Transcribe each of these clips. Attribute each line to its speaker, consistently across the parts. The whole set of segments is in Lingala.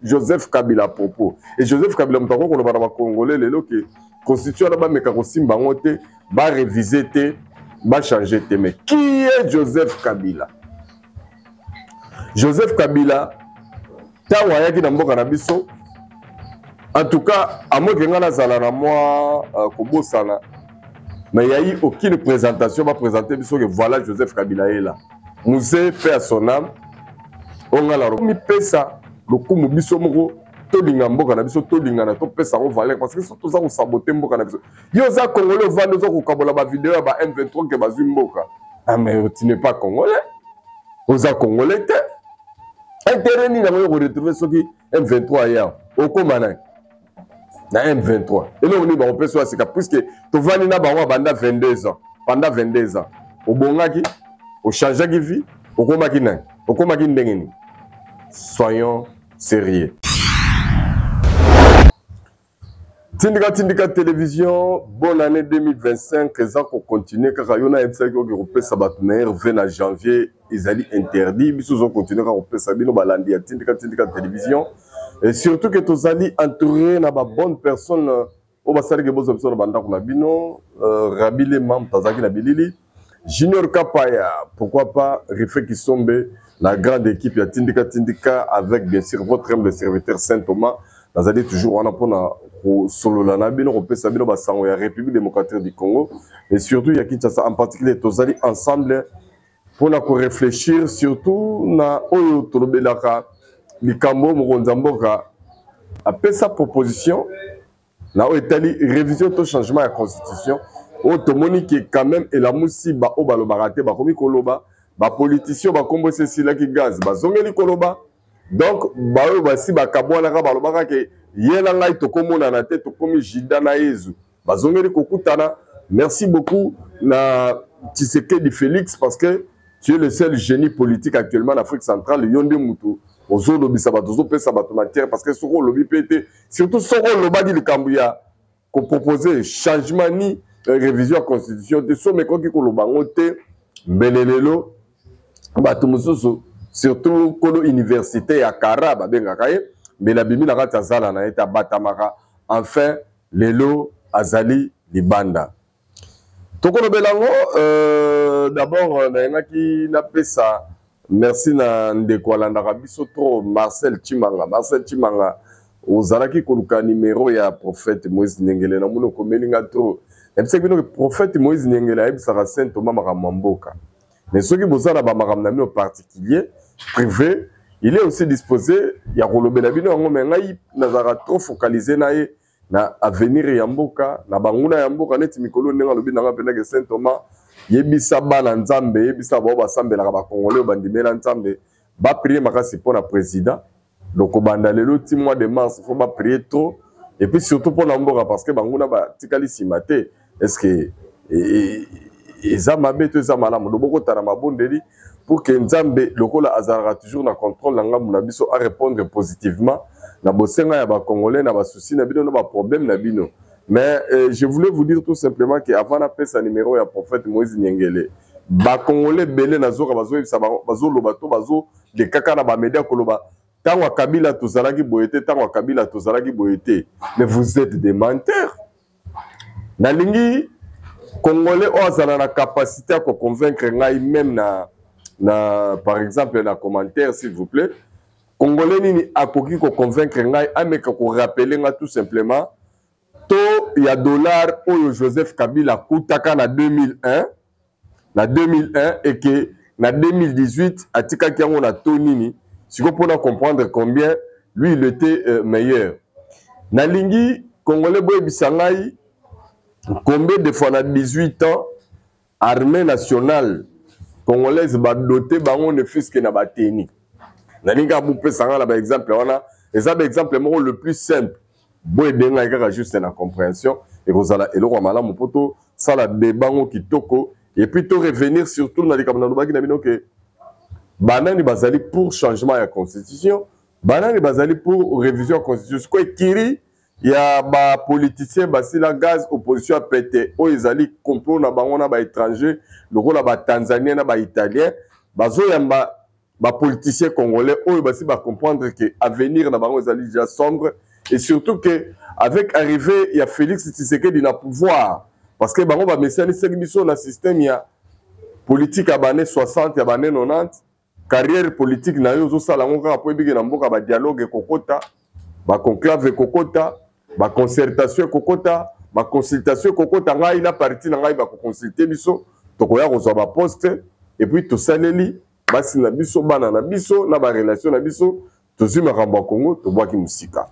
Speaker 1: Joseph Kabila à propos. Et Joseph Kabila, nous avons dit Congolais, que constitution là-bas, mais quand on va réviser, va changer. Mais qui est Joseph Kabila? Joseph Kabila, Tawayaki na mboka na biso. En tout cas, à moi, mais il n'y a eu aucune présentation va présenter que voilà Joseph Kabila est là. Musée fait à son âme. On a la remis pesa le coup mubiso moko tolinga mboka na biso tolinga na to pesa on valeur parce que surtout ça on saboter mboka na biso. Yo za congolais vendre zo ko kabola ba vidéo ba M23 que bazui mboka. Ah mais tu n'es pas congolais. Oza congolais te. Intérêt ni na mo retrouver ce qui M23 ya. Au komana. Na M23. Et là, on est en personne, c'est puisque tu vas na bango banda 22 ans. Pendant 22 ans. Au bongaki, au changeaki vie, au komaki na, au komaki ndengeni. Soyons sérieux. Tindika Télévision, bonne année 2025. Les gens qui continuent, car il y a un qui repère sa meilleur 20 janvier, ils allaient interdits. Ils ont continué à repérer sa bino balandi à Tindika Télévision. Et surtout que tous allez entourer na ba bonne personne au basari que bozo personne banda kuna bino Rabile Mam Tazaki na Bilili Junior Kapaya, pourquoi pas Rifé Kisombe, la grande équipe ya Tindika avec bien sûr votre humble serviteur Saint Thomas. Nous allons toujours on a pour solo la nabino repé sabino basango ya République démocratique du Congo et surtout ya Kinshasa en particulier tous allez ensemble pour na ko réfléchir surtout na oyo tolobelaka Likambo Moronzamboka a fait sa proposition na Italie révision de changement de la constitution automoni qui quand même et la moussi ba o balobarate ba komi koloba ba politicien ba kombo ceci qui gaz ba zongeli koloba donc ba o ba si ba kabwana ka balobaka ke yela ngai to komona na tête to komi jida na yezu ba zongeli kokutana. Merci beaucoup na Tshisekedi Félix parce que tu es le seul génie politique actuellement en Afrique centrale Yonde Mutu. Ozo lobi sabato zo pesa bato matière parce que soko lobi pété surtout soko lobadi le Kambuya ko proposer changement ni révision de la constitution de so meko ki ko lobango te mbelelelo bato mususu surtout kolo université ya Karaba bengaka ye mbela bimi na kati azala na eta batamaka enfin lelo azali libanda tokolo belango d'abord na ngaki na pesa. Merci na ndeko alandaka biso trop Marcel Chimanga ozalaki koluka numéro ya prophète Moïse Nengele na muno komelinga trop epse bino prophète Moïse Nengele ayebisaka Saint Thomas makambo mboka mais soki bozala ba makambo na bino particulier privé il est aussi disposé ya kolobela bino yango mais ngai nazaka trop focalisé na ye na avenir ya mboka na banguna ya mboka neti mikolo ndenga lobi nanga pena ke Saint Thomas yebisa bana nzambe yebisa bao basambelaka bakongolais bandimela nzambe ba prier makasi pour la président donc banda lelo ti mois de mars faut ba prier trop et puis surtout pour la mboka parce que banguna ba tikali simate est-ce que eza mabe to eza malamu loboko tana mabondeli pour que nzambe lokola azara toujours na contrôle na ngambu na biso à répondre positivement na bosenga ya bakongolais na basusi na bino na ba problème na bino. Mais je voulais vous dire tout simplement qu'avant d'appeler sa numéro, il y a prophète Moïse Nyengele. Ba Congolais belé na zoka bazo lobato bazo de kaka na ba média koloba. Tangwa Kabila tozalaki boyete, tangwa Kabila tozalaki boyete. Mais vous êtes des menteurs. Na lingi Congolais ont la capacité à convaincre ngai même na par exemple na commentaire s'il vous plaît. Congolais nini akoki ko convaincre ngai ameka ko rappeler nga tout simplement. Il y a dollar où Joseph Kabila coûtaka na 2001 et que na 2018 atika kiango na tonini si vous pouvez comprendre combien lui il était meilleur na lingi congolais boy bisangai combien de fois na 18 ans armée nationale congolaise ba doté bango ne fisque na bateni na linga bu pesanga la ba exemple wana exemple le plus simple. Boy denga ikaka juste na compréhension et rozala eloko malamu poto sala débango kitoko et puis to revenir surtout na likambo na lobaki na bino que banani bazali pour changement ya constitution banani bazali pour révision ya constitution ko ekiri ya ba politicien basila gaz opposition a pété o ezali complot na bango na ba étranger lokola ba tanzanien na ba italien bazo yamba politiciens congolais, eux, bah, si va comprendre que l'avenir n'a pas déjà sombre, et surtout que avec l'arrivée, il y a Félix Tshisekedi dans le pouvoir, parce que bango ba messani segbiso na système ya politique à bané 60 ya bané 90, carrière politique na yo zo sala ngoka po bige na mboka ba dialogue kokota, ba conclave kokota, ba concertation kokota, ba consultation kokota ngai la parti na ngai ba ko consulter biso, to ko ya kozwa ba poste, et puis to saleli basi na biso bana na biso na ba relation na biso to zima kamba Congo to bwaki musika.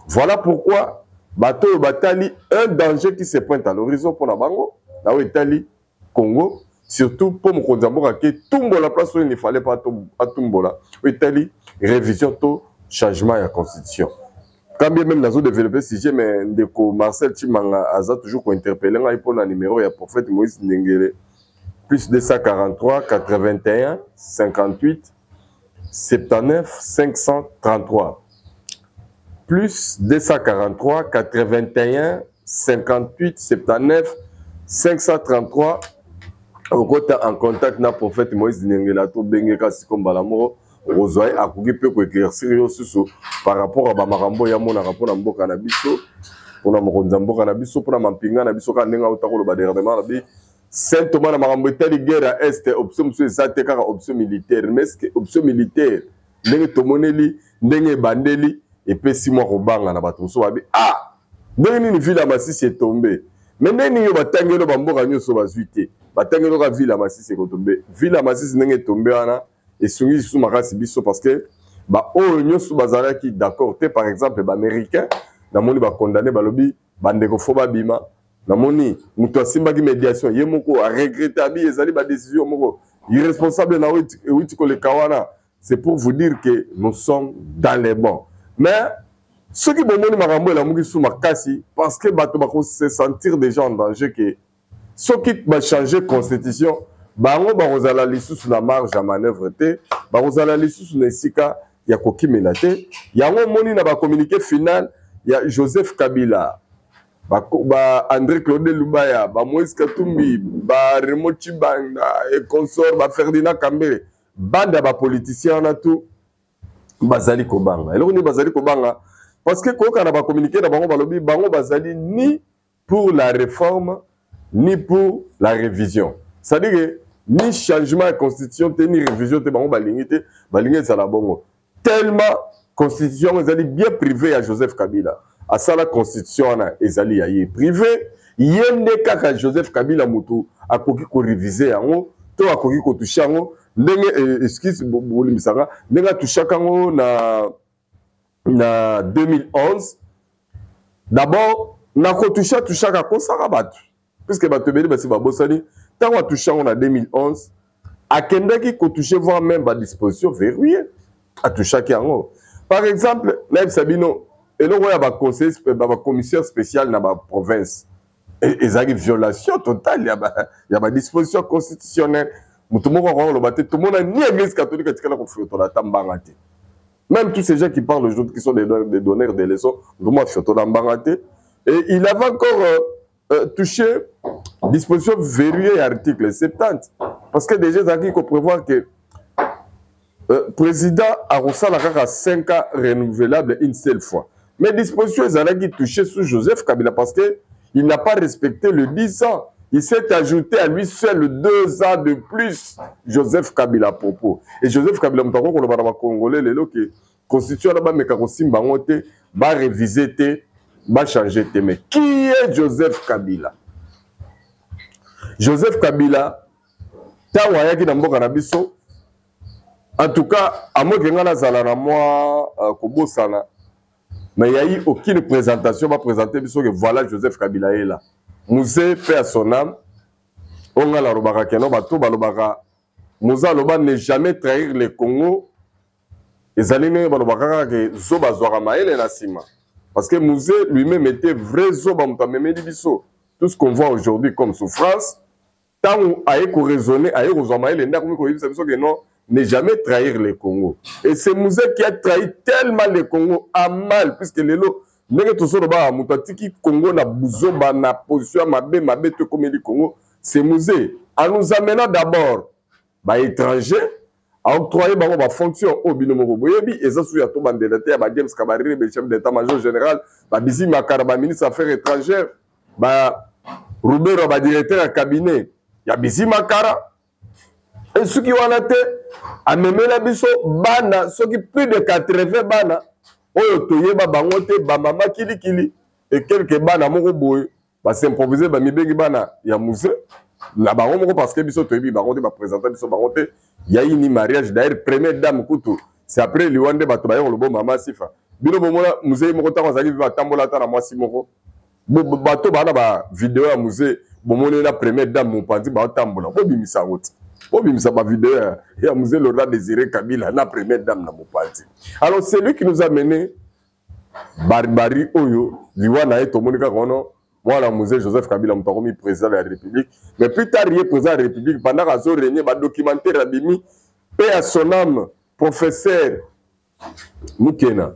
Speaker 1: Voilà pourquoi bato batali un danger qui se pointe à l'horizon pour la bango na Itali Congo, surtout pour mon konzamboka ke tumbo la place où il ne fallait pas à tumbola Itali révision to changement à la constitution. Quand bien même nous développer sujet mais ndeko Marcel Chimanga aza toujours ko interpeller ngai pour le numéro ya prophète Moïse Ndengele plus 243 81 58 79 533 plus 243 81 58 79 533 en contact na prophète Moïse Ndengele to benge kasi kombala moko Rosoy a coupé pour éclaircir par rapport à Bamarambo ya mona rapport na mboka na biso pour na mokonzamboka na biso pour na mampinga na biso ka ndenga utako lo badernement na bi Saint Thomas na marambo tali guerre à est option monsieur zate kaka option militaire mais que option militaire ndenge tomoneli ndenge bandeli et puis 6 mois robanga na bato so babi ah ndenge ni ville à Masisi est tombée mais ndenge yo batangelo bamboka nyoso bazuite batangelo ka ville à Masisi est tombée ville à Masisi ndenge tombée wana et soumis sous makasi biso parce que ba o nyoso bazalaki d'accord te par exemple ba américain na moni ba condamné ba lobi bandeko fo ba bima na moni muto asimbaki médiation ye moko a regretté abi ezali ba décision moko irresponsable na witi ko le kawana. C'est pour vous dire que nous sommes dans les bons mais ceux qui bomoni makambo la muki sous makasi parce que bato ba se sentir déjà en danger que ceux qui va changer constitution bango bazala lisusu na marge à manœuvre te bazala lisusu na esika ya kokimela te yango moni na ba communiqué final ya Joseph Kabila ba André Claude Lubaya ba Moïse Katumbi ba Raymond Tshibanda et consort ba Ferdinand Kambere banda ba politicien na tout bazali kobanga eloko ni bazali kobanga parce que koka na ba communiqué na bango balobi bango bazali ni pour la réforme ni pour la révision, c'est-à-dire que ni changement de constitution ni révision te bango balingi za la bongo tellement constitution ezali bien privée à Joseph Kabila à ça la constitution na ezali ya ye privé yende kaka Joseph Kabila mutu akoki ko réviser yango to akoki ko toucher yango ndenge excuse bolimisanga ndenge toucher yango na 2011 d'abord na ko toucher ka kosaka batu puisque bato beli basi babosani tango touché en 2011 akendaki ko toucher voire même ba disposition verrouillée a touché yango par exemple na Sabino eloko ya ba conseil ba commissaire spécial na ba province ezaki violation totale ya ba disposition constitutionnelle mutu moko ko lo baté tout monde ni église catholique tikala ko fioto la tambanga te même tous ces gens qui parlent aujourd'hui qui sont des donneurs de leçons vraiment fioto la mbanga te et il avait encore touché disposition verrouillée à l'article 70 parce que déjà il faut prévoir que président a reçu la 5 ans renouvelable une seule fois mais disposition qui touché sous Joseph Kabila parce que il n'a pas respecté le 10 ans. Il s'est ajouté à lui seul 2 ans de plus Joseph Kabila propos et Joseph Kabila mutako ko ba congolais lelo que constitution là ba meka ko simba ngote ba réviser te ba changer te mais qui est Joseph Kabila? Joseph Kabila tawa yaki na mboka na biso en tout cas à moi que ngana zala na moi kobosana mais il y a eu aucune présentation va présenter biso que voilà Joseph Kabila est là musée fait à son âme on a la robaka keno bato balobaka muza loba ne jamais trahir le Congo ezaline balobaka que zoba zwara maele na sima parce que musée lui-même était vrai zoba mutamemeli biso tout ce qu'on voit aujourd'hui comme souffrance tant a éco raisonner a éco zoma maele nda komi ko yibisa biso que non ne jamais trahir le Congo et c'est musée qui a trahi tellement le Congo à mal puisque lelo ndenge tosolo ba mutatiki Congo na buzoba na position mabe te comme le Congo c'est musée en nous amenant d'abord ba étranger octroyer bango ba fonction au binomoko boyebi eza sous ya to bandela te ya ba James Kabarire be chef d'état-major général ba Bizi Makara ba ministre affaires étrangères ba Roubero ba directeur ya cabinet ya Bizi Makara et ceux qui wana te amemela biso bana soki plus de 80 bana oyo toyeba bango te ba mama kilikili et quelques bana moko boye ba s'improviser ba mibengi bana ya musée na bango moko parce que biso toyebi bango te ba présenter biso bango te ya ini mariage d'ailleurs première dame kutu c'est après liwande bato ba yolo bo mama sifa bino bomona musée moko ta kozali va tambola ta na mwasi moko bato bana ba vidéo ya musée bomona na première dame mopanzi ba tambola bo bimisa route bo bimisa ba vidéo ya musée Laurent Désiré Kabila na première dame na mopanzi. Alors c'est lui qui nous a mené Barbari Oyo liwana et tomonika kono voilà musée Joseph Kabila Mutakomi président de la République mais plus tard il est président de la République pendant qu'il a régné ba documentaire abimi paix à son âme professeur Mukena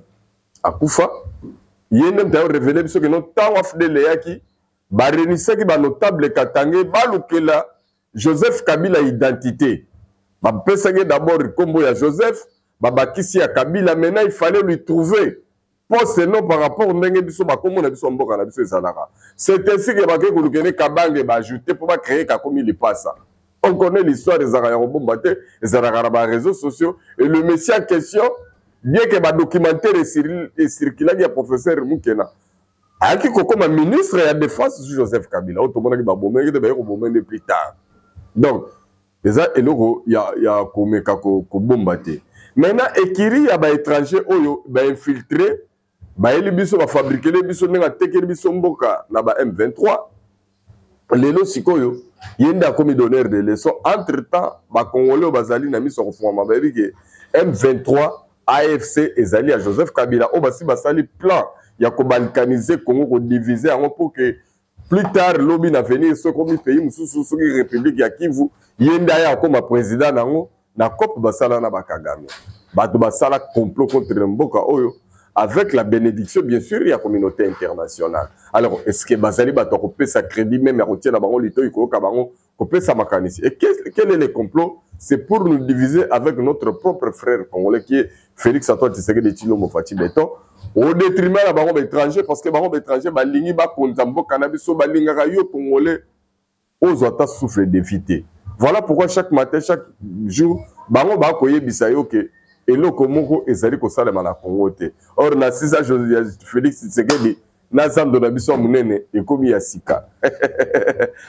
Speaker 1: akufa yende mtayo révélé biso que non tant afdele yaki ba renisaki ba notable Katangé balukela Joseph Kabila identité ba pesaki d'abord kombo ya Joseph babakisi ya Kabila maintenant il fallait lui trouver poste non par rapport au ndenge biso bakomo na biso mboka na biso ezalaka. C'est ainsi que baké kolukene Kabange ba ajouter pour pas créer kakomi li passa. On connaît l'histoire des Arayabomba te ezalaka na ba réseaux sociaux et le monsieur en question bien que ba documentaire et circulant ya professeur Mukena aki kokoma ministre ya défense Joseph Kabila otomonaki ba bomenge de ba ko bomenge plus tard. Donc eza eloko ya komeka ko bomba te. Maintenant ekiri ya ba étranger oyo ba infiltré ba eli biso ba fabriquer les biso nenga tekeli biso mboka na ba M23 lelo sikoyo yenda comme donneur de leçons entre temps ba congolais bazali na miso ko fuma ba biki M23 AFC ezali à Joseph Kabila o basi basali plan ya ko balkaniser Congo ko diviser en pour que plus tard lobby na venir ce comme pays mususu soki république ya Kivu yenda ya comme président nango na COP basala na bakagame bato basala complot contre mboka oyo avec la bénédiction bien sûr il y a communauté internationale. Alors est-ce que bazali bato ko pesa crédit même à retirer na bango lito iko ka bango ko pesa makanisi et quel est le complot? C'est pour nous diviser avec notre propre frère congolais qui est Félix Antoine Tshisekedi Tshilombo Fatou Beton au détriment la bango étranger parce que bango étranger balingi ba konza mboka na biso balingaka yo congolais aux autres souffle d'éviter. Voilà pourquoi chaque matin chaque jour bango ba koyebisa yo ke eloko moko ezali kosalema na Congo te. Or na sisa Félix Tshisekedi na zando na biso munene ekomi ya sika.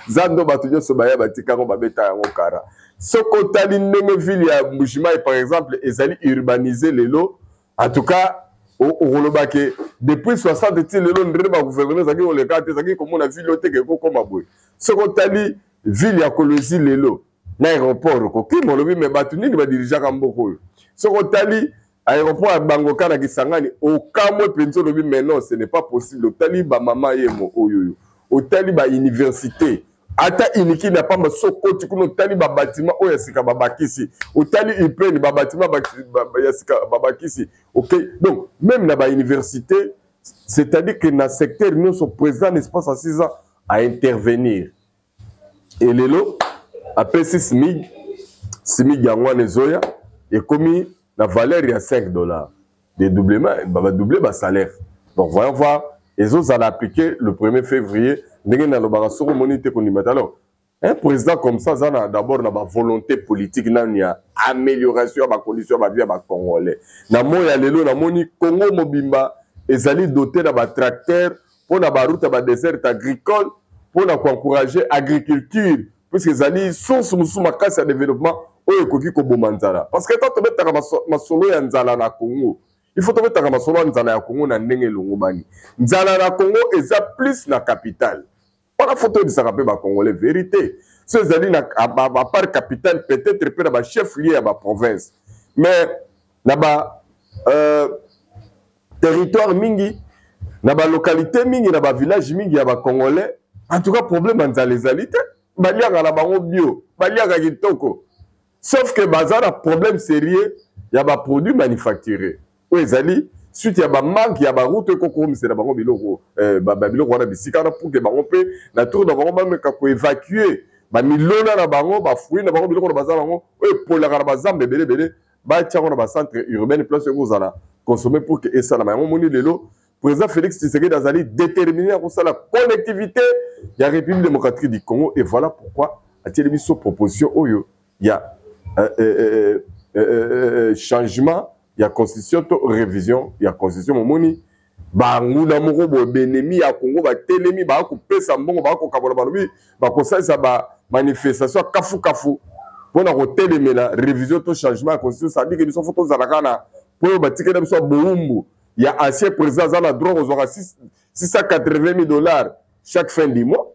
Speaker 1: Zando batu nyonso baya batika ngo babeta yango kara. Soko tali ndenge ville ya Mbujimayi par exemple ezali urbanisé lelo. En tout cas olobake depuis 60 ti lelo ndre ba gouvernement zaki oleka te zaki komona ville oteke ko koma boy. Soko tali ville ya Kolosi lelo na aéroport ko ki molobi me batu nini ba dirigeaka mboko oyo. Soko tali aéroport à Bangoka na Kisangani au kamo penzo lobi mais non ce n'est pas possible otali ba mama yemo oyoyo otali ba université ata iniki na pamba soko tikuno otali ba bâtiment oyo sika babakisi otali ipeni ba bâtiment ya sika babakisi. OK, donc même na ba université c'est-à-dire que na secteur nous sont présents n'est-ce pas 6 ans à intervenir et lelo après 6 SMIC yango nezoya et commis la valeur il y a $5. Dédoublement, va doubler le salaire. Donc voyons voir, les autres allaient appliquer le 1er février. Alors, un président comme ça, d'abord une volonté politique, il y a amélioration de la condition de la vie des Congolais. Dans le Congo Mobimba, ils allaient doter d'un tracteur pour la route à désert agricole, pour encourager l'agriculture, puisqu'ils allaient source de développement. Parce que quand tu mets masolo ya nzala na Congo, il faut mettre masolo ya nzala ya Congo na ndenge longo bani. Nzala na Congo eza plus na capitale. On a photo de ça rappelle ba Congolais vérité. Ceux zali na part capitale peut-être peu na ba chef lié à ba province. Mais na ba territoire mingi, na ba localité mingi, na ba village mingi ya ba Congolais, en tout cas problème nzala ezalité. Baliaka na bango bio, baliaka kitoko. Sauf que bazar a problème sérieux, il y a des produits manufacturés. Oui, Zali, suite il y a des manques, il y a des routes qui c'est la biloko, biloko wana bisikana pour que on peut la tour dans même évacuer ba milona na bango ba fruit na bango biloko na bazala bango e polaka na bazambe belé ba tia na ba centre urbain place que vous allez consommer pour que et ça na bango moni lelo président Félix Tshisekedi azali déterminé à ça la connectivité ya République démocratique du Congo et voilà pourquoi a-t-il mis sur proposition oyo il y a changement il y a constitution to révision il y a constitution momoni banguna moko bo benemi ya Congo ba telemi ba ko pesa mbongo ba ko kabola balobi ba ko ça ba manifestation kafu pour na ko telemela révision to changement constitution ça dit que nous faut tous alaka na pour ba tikela biso boumbu il y a ancien président za la drogue aux 680 000 $ chaque fin du mois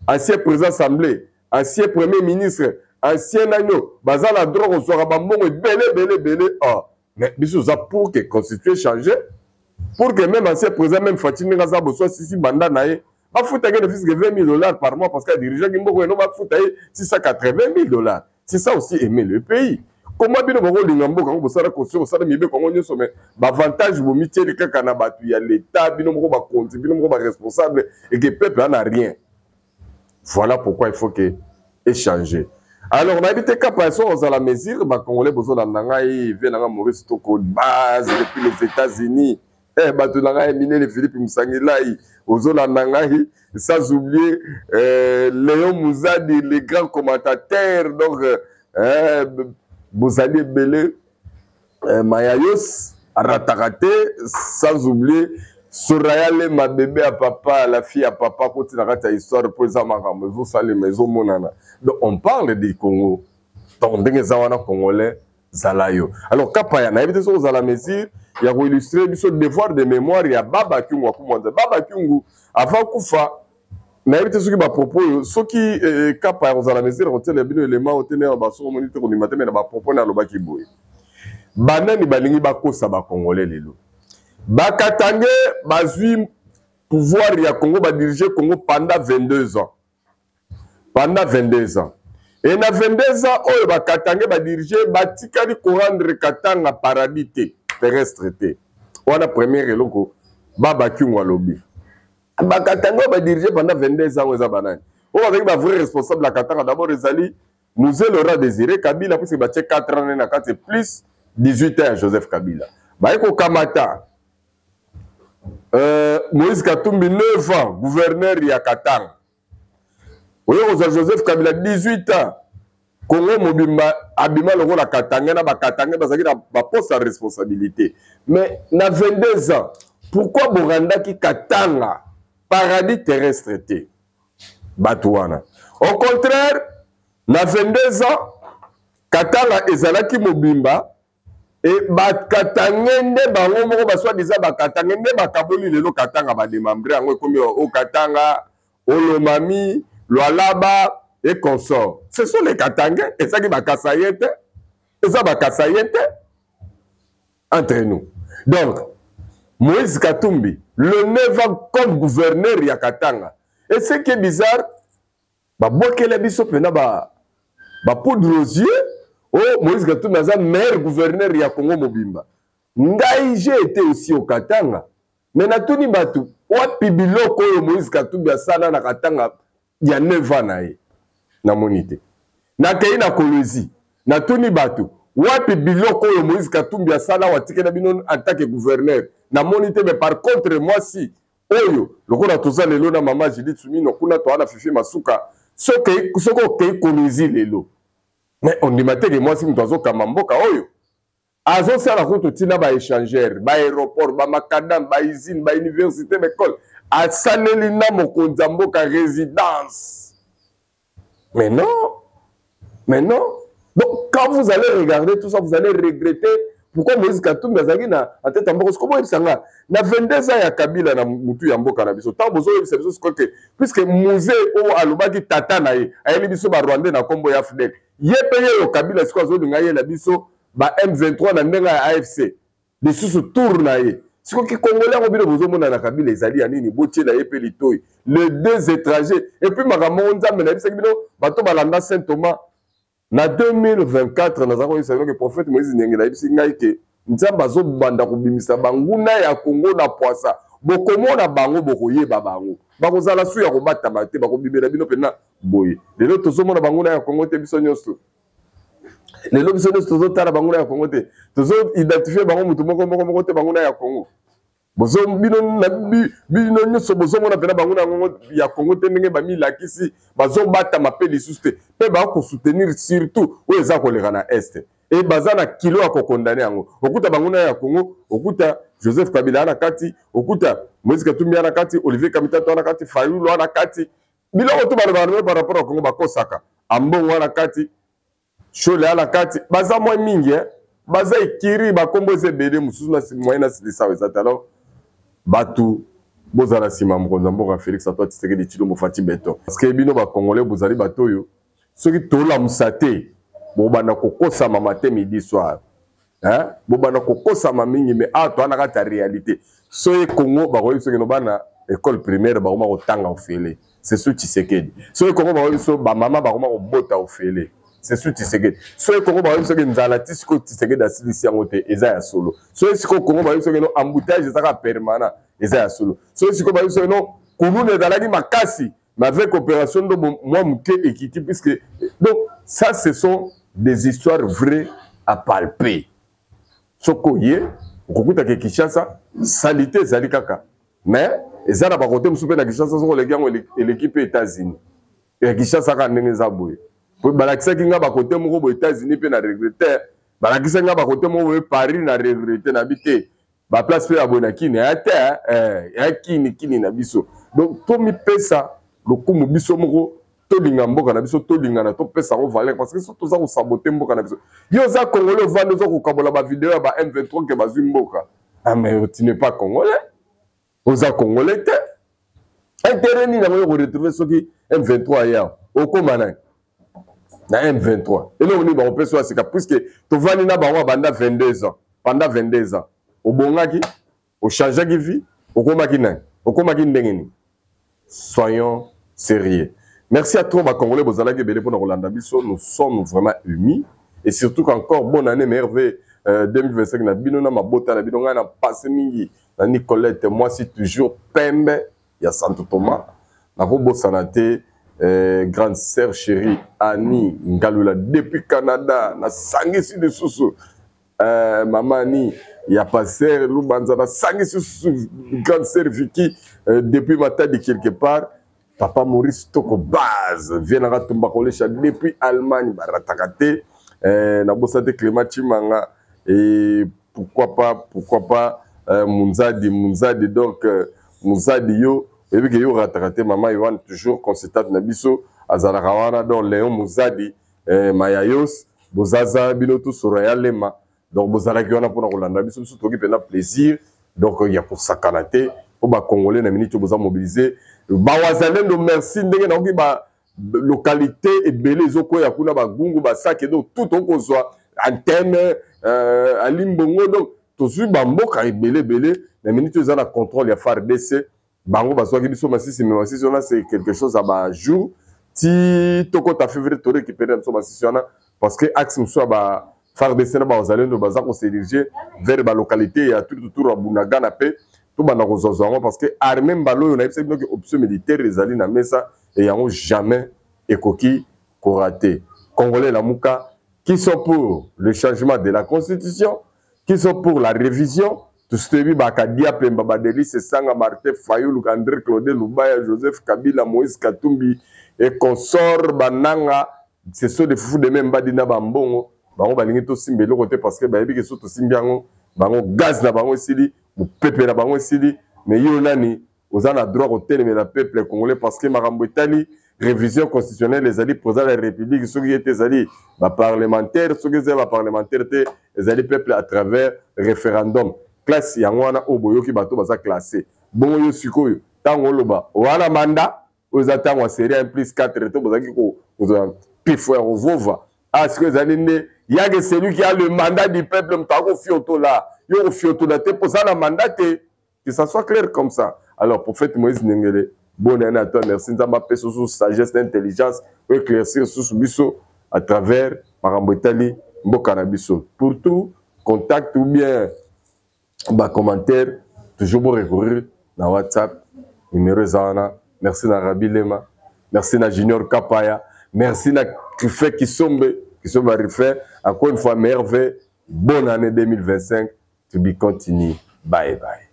Speaker 1: ancien président assemblée ancien premier ministre ancien agneau baza la drogue aux aura bambongo belé ah mais biso za pour que constitution changer pour que même ancien président même Fatimi Ngaza Bosso si banda nae ba fouta que de fils que 20 000 $ par mois parce que dirigeant Gimboko no ba fouta 680 000 $. C'est ça aussi aimer le pays. Comment bino boko lingambo quand vous savez construire ça mibe quand on sommet avantage vous mitié le kaka na batu ya l'état bino boko ba compte bino boko ba responsable et que peuple n'a rien. Voilà pourquoi il faut que échanger. Alors on a dit que passer aux à la mesure ba congolais besoin d'angai venanga Maurice Toko base depuis les États-Unis. Eh batu nanga miné les Philippe Msangilai aux Nangai sans oublier Léon Mouzadi les grands commentateurs donc Bozali Belé, Mayayos, Aratarate, sans oublier Soraya ma bébé à papa, la fille à papa, quand il a histoire pour les amarams, vous savez, maison monana. Donc on parle du Congo, donc des Congolais, Zalayo. Alors, Kapaya, na évité sur la mesure, il y a illustré le devoir de mémoire, il y a Baba Kyungu, Baba Kyungu, avant Koufa. Na évité ce qui m'a propos ce qui Kapaya aux la mesure on les bino éléments au tenir ba so moniteur ni matin mais na ba propos na lobaki boy banani balingi bakosa ba congolais lelo bakatange bazui pouvoir ya Congo ba diriger Congo pendant 22 ans et na 22 ans oyo bakatange ba diriger batikali ko rendre Katanga paradis terrestre te wana premier eloko Baba Kyungu alobi Bakatanga va diriger pendant 22 ans aux Abanani. On avec ma vraie responsable la Katanga d'abord Ezali nous l'aura désiré Kabila puisque ba 4 ans na 4 plus 18 ans Joseph Kabila. Ba eko kamata Moïse Katumbi 9 ans gouverneur ya Katanga. Oyo Joseph Kabila 18 ans Congo mobimba abima loko la Katanga na ba Katanga bazaki na ba poste à responsabilité. Mais na 22 ans pourquoi Boranda ki Katanga paradis terrestre te Batouana. Au contraire, na 22 ans, Katanga ezalaki mobimba et bakatangende bango moko baswa déjà bakatangende bakaboli lelo Katanga ba démembré yango comme au Katanga, au Lomami, Lualaba et consorts. Ce sont les Katangais et ça qui bakasayete, et ça bakasayete entre nous. Donc Moïse Katumbi, le 9 ans comme gouverneur ya Katanga. Et ce qui est bizarre, Bokele biso pena ba poudre aux yeux, oh Moïse Katumbi est le meilleur gouverneur ya Congo mobimba. Ngai j'ai été aussi au Katanga. Mais na tuni batu, wapi biloko yo Moïse Katumbi asala na Katanga il y a 9 ans na monité. Na kei na Kolwezi, na tuni batu, wapi biloko yo Moïse Katumbi asala watikela bino en tant que gouverneur. Na monité mais par contre moi si oyo lokola toza lelo na mama Judith Sumino kuna to ana fifi masuka soko ke Kolwezi lelo mais on dit maté que moi si mtozo kama mboka oyo azo sala ko tina ba échangeur ba aéroport ba makadam ba usine ba université ba école asaneli na mokonza mboka résidence mais non donc quand vous allez regarder tout ça vous allez regretter. Pourquoi Moïse Katumbi azaki na tête en mboka comment ebisanga na 22 ans ya Kabila na mutu ya mboka na biso tant bozo ebisa biso que puisque musée o alobaki tata na ye ayeli biso ba Rwandais na kombo ya Fidel ye peye yo Kabila siko zo linga ye la biso ba M23 na ndenga ya AFC lisusu tour na ye siko ki congolais ko bino bozo mona na Kabila ezali ya nini botie na ye pe litoyi les deux étrangers et puis makambo nzambe na biso bino bato balanda Saint Thomas. Na 2024 nous avons eu le prophète Moïse Nyengela ibisi ngai ke nzamba zo banda kubimisa banguna ya Congo na poisa bokomona bango bokoyeba bango bakozala su ya kobatama te bakobimela bino mpena boye lelo tozomona banguna ya Congo te biso nyonso lelo biso nyonso tozotala banguna ya Congo te tozoidentifie bango motu moko te banguna ya Congo bino nyonso bozomona mpena banguna ya Congo te ndenge bamilakisi bazobatama mpe lisusu te mpe bakosoutenir surtout oyo eza koleka na este e baza na kilo ya kokondane yango okuta banguna ya Congo okuta Joseph Kabila na kati okuta Moïse Katumbi na kati Olivier Kamitato na kati Fayulu na kati biloko to bana par rapport à Congo bakosaka ambongo na kati Chole na kati baza mwa mingi baza ikiri bakombo ezebele mususu na moyen na silisa wezata alors batu bozala sima mokonza mboka Félix Antoine Tshisekedi Tshilombo Fati Beton parce que bino ba congolais bozali batoyo soki tola musate bobana kokosa mamate midi soir hein bobana kokosa mamingi mais to ana kata réalité soye Congo ba koyi soki no bana école primaire ba koma kotanga ofele c'est sous Tshisekedi soye Congo ba koyi so ba mama ba koma kobota ofele c'est sous Tshisekedi soye Congo ba koyi soki nzala tisiko Tshisekedi asilisi yango te eza ya solo soye siko Congo ba koyi soki no embouteillage ezaka permanent eza ya solo soye siko ba koyi soki no kuluna ezalaki makasi mais avec opération de moi muke ekiti puisque donc ça ce sont des histoires vraies à palper soko ye okukuta ke Kinshasa salité ezali kaka mais ezala ba côté musupe na Kinshasa soko leki yango l'équipe États-Unis et Kinshasa ka ndenge za boye po balakisa kinga ba côté moko bo États-Unis pe na regretter balakisa kinga ba côté moko bo Paris na regretter na bité ba place pe abona kini ata ya kini na biso donc to mi pesa lokumu biso moko tolinga mboka na biso tolinga na to pesa ko valer parce que surtout ça ko saboter mboka na biso yo za congolais vando zo ko kabola ba vidéo ba M23 ke bazui mboka ah mais tu n'es pas congolais oza congolais te intérêt ni na mo ko retrouver soki M23 ya okoma na M23 et là on est ba peso asika puisque to vani na ba banda 22 ans pendant 22 ans obongaki o changeaki vie okomaki ndengeni soyons sérieux. Merci à tous les Congolais pour Rolanda Bisso. Nous sommes vraiment unis. Et surtout qu'encore, bonne année, merveille 2025. Na binona ma bota na binona na passé mingi. Na Nicolette, moi si toujours Pembe. Il y a Santo Thomas. Na robo sanate, grande sœur chérie Annie Ngalula depuis Canada. Na sangisi de Soussou. Maman Annie, il y a pas sœur Loubanza. Na sangisi grande sœur Vicky depuis matin de quelque part. Papa Maurice Toko base vient à Tumba Kolesha depuis Allemagne, Baratakate, Nabosate Clément Chimanga, et pourquoi pas Mounzadi, donc Mounzadi yo, et puis yo Ratakate, maman Yohan toujours consultante Nabiso, Azarakawana, donc Léon Mounzadi, Mayayos, Bozaza, Binoto Soraya Lema, donc Bozala Kiona pour Rolanda Biso, surtout qui fait plaisir, donc il y a pour Sakanate, pour les Congolais, les minutes pour mobiliser. Bawazalendo merci ndenge na oki ba localité et belé zoko ya kuna ba gungu ba sac et donc tout on kozwa antenne alimbongo donc tozu ba mboka e belé na minute za na contrôle ya FARDC bango ba soki biso masisi mais masisi on a c'est quelque chose à ba jour ti toko ta février to récupérer biso masisi on a parce que axe muso ba FARDC na ba wazalendo ba za ko se diriger vers ba localité ya tout autour à Bunaga na paix parce que armée mbalo on a une option militaire les alliés na mesa et yango jamais ekoki koraté Congolais la muka qui sont pour le changement de la constitution qui sont pour la révision tout ce qui bakadia pemba badeli c'est Sanga Martin Fayulu André Claude Lubaya Joseph Kabila Moïse Katumbi et consort bananga ce sont des fous de même badina bambongo bango balingi to simbelo côté parce que ba yebi ke so to simbiango bango gaz na bango sili peuple na bango sili mais yo nani ozana droit au terme la peuple congolais parce que marambo etali révision constitutionnelle les alliés président de la république ceux qui étaient alliés ba parlementaire ceux qui étaient ba parlementaire les alliés peuple à travers référendum classe yangwana oboyoki bato baza classé bon yo sikoyo tango loba wana mandat aux attentes en série 1+4 to bozaki ko pifo ya vova ah ce que les alliés il y a que celui qui a le mandat du peuple mtako fioto là yo fioto là te pour ça la mandat que ça soit clair comme ça alors prophète Moïse Nengele bonne année à toi merci nzamba paix sous sagesse d'intelligence pour éclaircir sous biso à travers marambo etali mboka na biso pour tout contact ou bien bah commentaire toujours pour recourir na WhatsApp numéro zana merci na Rabi Lema, merci na Junior Kapaya, merci na Rife Kisombe Rife. Encore une fois, merveille. Bonne année 2025. To be continued. Bye bye.